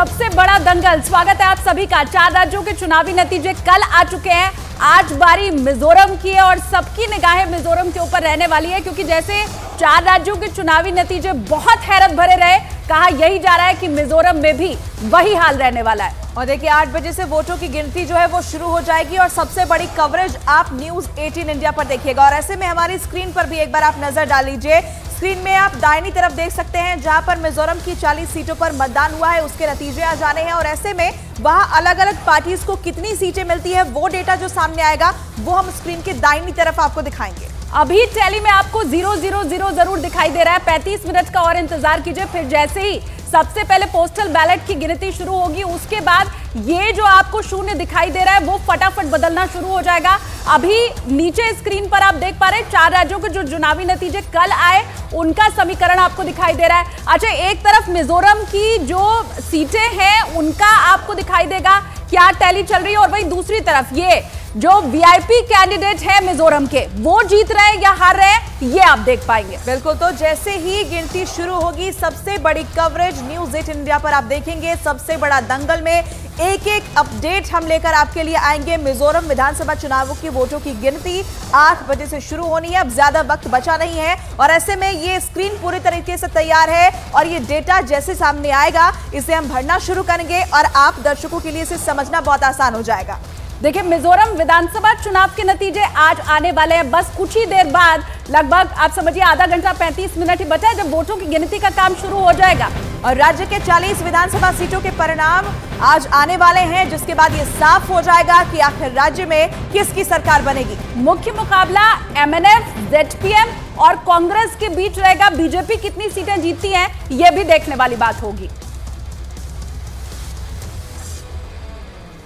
सबसे बड़ा दंगल। स्वागत है आप सभी का। 4 राज्यों के चुनावी नतीजे कल आ चुके हैं। आज बारी मिजोरम की है और सबकी निगाहें मिजोरम के ऊपर रहने वाली है, क्योंकि जैसे 4 राज्यों के चुनावी नतीजे बहुत हैरत भरे रहे, कहा यही जा रहा है कि मिजोरम में भी वही हाल रहने वाला है। और देखिए 8 बजे से वोटों की गिनती जो है वो शुरू हो जाएगी और सबसे बड़ी कवरेज आप न्यूज़ 18 इंडिया पर देखिएगा। और ऐसे में हमारी स्क्रीन पर भी एक बार आप नजर डाल लीजिए। स्क्रीन में आप दाहिनी तरफ देख सकते हैं जहां पर मिजोरम की 40 सीटों पर मतदान हुआ है, उसके नतीजे आ जाने हैं। और ऐसे में वहां अलग अलग पार्टीज को कितनी सीटें मिलती है वो डेटा जो सामने आएगा वो हम स्क्रीन के दाहिनी तरफ आपको दिखाएंगे। अभी टैली में आपको 000 जरूर दिखाई दे रहा है। 35 मिनट का और इंतजार कीजिए। फिर जैसे ही सबसे पहले पोस्टल बैलेट की गिनती शुरू होगी, उसके बाद ये जो आपको शून्य दिखाई दे रहा है वो फटाफट बदलना शुरू हो जाएगा। अभी नीचे स्क्रीन पर आप देख पा रहे हैं 4 राज्यों के जो चुनावी नतीजे कल आए उनका समीकरण आपको दिखाई दे रहा है। अच्छा, एक तरफ मिजोरम की जो सीटें हैं उनका आपको दिखाई देगा क्या टैली चल रही है, और वहीं दूसरी तरफ ये जो वीआईपी कैंडिडेट है मिजोरम के वो जीत रहे हैं या हार रहे हैं ये आप देख पाएंगे। बिल्कुल, तो जैसे ही गिनती शुरू होगी सबसे बड़ी कवरेज न्यूज़ 8 इंडिया पर आप देखेंगे। सबसे बड़ा दंगल में एक एक अपडेट हम लेकर आपके लिए आएंगे। मिजोरम विधानसभा चुनावों की वोटों की गिनती 8 बजे से शुरू होनी है। अब ज्यादा वक्त बचा नहीं है और ऐसे में ये स्क्रीन पूरी तरीके से तैयार है और ये डेटा जैसे सामने आएगा इसे हम भरना शुरू करेंगे और आप दर्शकों के लिए इसे समझना बहुत आसान हो जाएगा। देखिए, मिजोरम विधानसभा चुनाव के नतीजे आज आने वाले हैं। बस कुछ ही देर बाद, लगभग आप समझिए आधा घंटा 35 मिनट ही बचा है जब वोटों की गिनती का काम शुरू हो जाएगा। और राज्य के 40 विधानसभा सीटों के परिणाम आज आने वाले हैं, जिसके बाद ये साफ हो जाएगा कि आखिर राज्य में किसकी सरकार बनेगी। मुख्य मुकाबला एमएनएफ, जेडपीएम और कांग्रेस के बीच रहेगा। बीजेपी कितनी सीटें जीतती है यह भी देखने वाली बात होगी।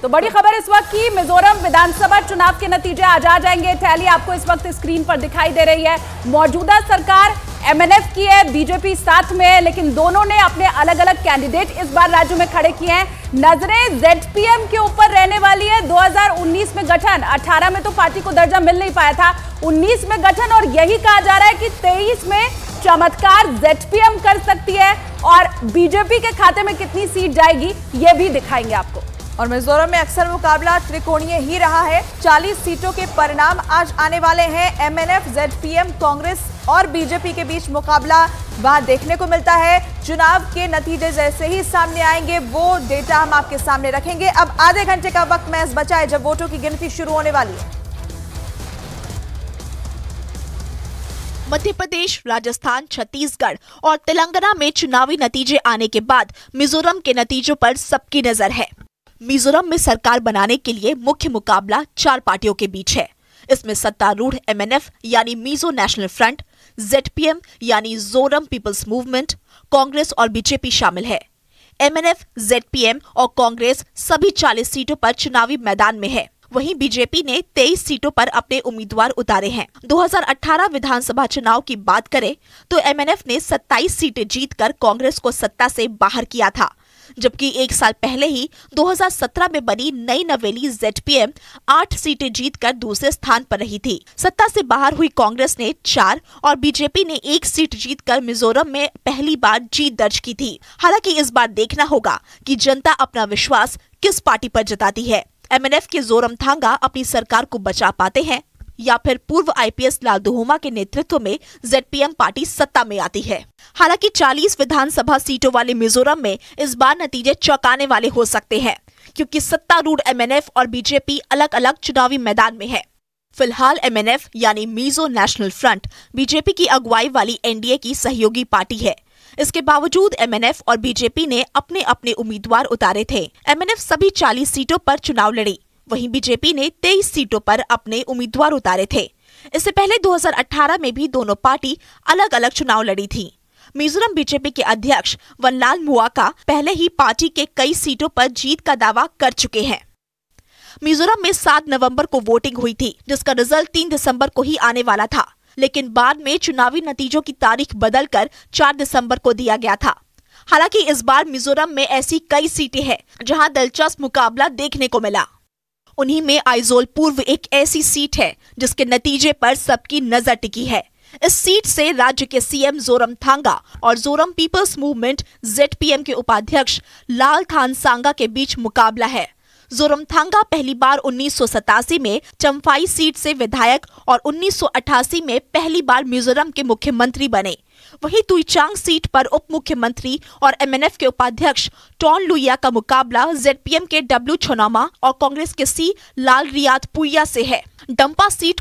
तो बड़ी खबर इस वक्त की, मिजोरम विधानसभा चुनाव के नतीजे आज आ जाएंगे। टैली आपको इस वक्त स्क्रीन पर दिखाई दे रही है। मौजूदा सरकार एमएनएफ की है, बीजेपी साथ में है, लेकिन दोनों ने अपने अलग अलग कैंडिडेट इस बार राज्य में खड़े किए हैं। नजरें जेडपीएम के ऊपर रहने वाली है। 2019 में गठन, 18 में तो पार्टी को दर्जा मिल नहीं पाया था, 19 में गठन, और यही कहा जा रहा है कि 23 में चमत्कार जेडपीएम कर सकती है और बीजेपी के खाते में कितनी सीट जाएगी ये भी दिखाएंगे आपको। और मिजोरम में अक्सर मुकाबला त्रिकोणीय ही रहा है। 40 सीटों के परिणाम आज आने वाले हैं। एमएनएफ, जेडपीएम, कांग्रेस और बीजेपी के बीच मुकाबला वहां देखने को मिलता है। चुनाव के नतीजे जैसे ही सामने आएंगे वो डेटा हम आपके सामने रखेंगे। अब आधे घंटे का वक्त महज बचा है जब वोटों की गिनती शुरू होने वाली है। मध्य प्रदेश, राजस्थान, छत्तीसगढ़ और तेलंगाना में चुनावी नतीजे आने के बाद मिजोरम के नतीजों पर सबकी नजर है। मिजोरम में सरकार बनाने के लिए मुख्य मुकाबला 4 पार्टियों के बीच है। इसमें सत्तारूढ़ एमएनएफ यानी मिजो नेशनल फ्रंट, जेडपीएम यानी जोरम पीपल्स मूवमेंट, कांग्रेस और बीजेपी शामिल है। एमएनएफ, जेडपीएम और कांग्रेस सभी 40 सीटों पर चुनावी मैदान में है। वहीं बीजेपी ने 23 सीटों पर अपने उम्मीदवार उतारे हैं। 2018 विधानसभा चुनाव की बात करें तो एमएनएफ ने 27 सीटें जीतकर कांग्रेस को सत्ता से बाहर किया था, जबकि 1 साल पहले ही 2017 में बनी नई नवेली जेडपीएम 8 सीटें जीतकर दूसरे स्थान पर रही थी। सत्ता से बाहर हुई कांग्रेस ने 4 और बीजेपी ने 1 सीट जीतकर मिजोरम में पहली बार जीत दर्ज की थी। हालांकि इस बार देखना होगा कि जनता अपना विश्वास किस पार्टी पर जताती है। एमएनएफ के जोरमथांगा अपनी सरकार को बचा पाते हैं या फिर पूर्व आईपीएस लाल दुहोमा के नेतृत्व में जेडपीएम पार्टी सत्ता में आती है। हालांकि 40 विधानसभा सीटों वाले मिजोरम में इस बार नतीजे चौंकाने वाले हो सकते हैं, क्योंकि सत्तारूढ़ एमएनएफ और बीजेपी अलग अलग चुनावी मैदान में है। फिलहाल एमएनएफ यानी मिजो नेशनल फ्रंट बीजेपी की अगुवाई वाली एनडीए की सहयोगी पार्टी है। इसके बावजूद एमएनएफ और बीजेपी ने अपने अपने उम्मीदवार उतारे थे। एमएनएफ सभी 40 सीटों पर चुनाव लड़ी, वहीं बीजेपी ने 23 सीटों पर अपने उम्मीदवार उतारे थे। इससे पहले 2018 में भी दोनों पार्टी अलग अलग चुनाव लड़ी थी। मिजोरम बीजेपी के अध्यक्ष वनलाल मुआका पहले ही पार्टी के कई सीटों पर जीत का दावा कर चुके हैं। मिजोरम में 7 नवंबर को वोटिंग हुई थी, जिसका रिजल्ट 3 दिसंबर को ही आने वाला था, लेकिन बाद में चुनावी नतीजों की तारीख बदलकर 4 दिसंबर को दिया गया था। हालांकि इस बार मिजोरम में ऐसी कई सीटें हैं जहां दिलचस्प मुकाबला देखने को मिला। उन्हीं में आइजोल पूर्व एक ऐसी सीट है जिसके नतीजे पर सबकी नजर टिकी है। इस सीट से राज्य के सीएम जोरमथांगा और जोरम पीपल्स मूवमेंट ZPM के उपाध्यक्ष लालथानसांगा के बीच मुकाबला है। जोरमथांगा पहली बार 1987 में चम्फाई सीट से विधायक और 1988 में पहली बार मिजोरम के मुख्यमंत्री बने। वहीं तुइचांग सीट पर उप मुख्यमंत्री और MNF के उपाध्यक्ष टॉन लुइया का मुकाबला ZPM के W छोनामा और कांग्रेस के C लालरियात पुइया से है। डंपा सीट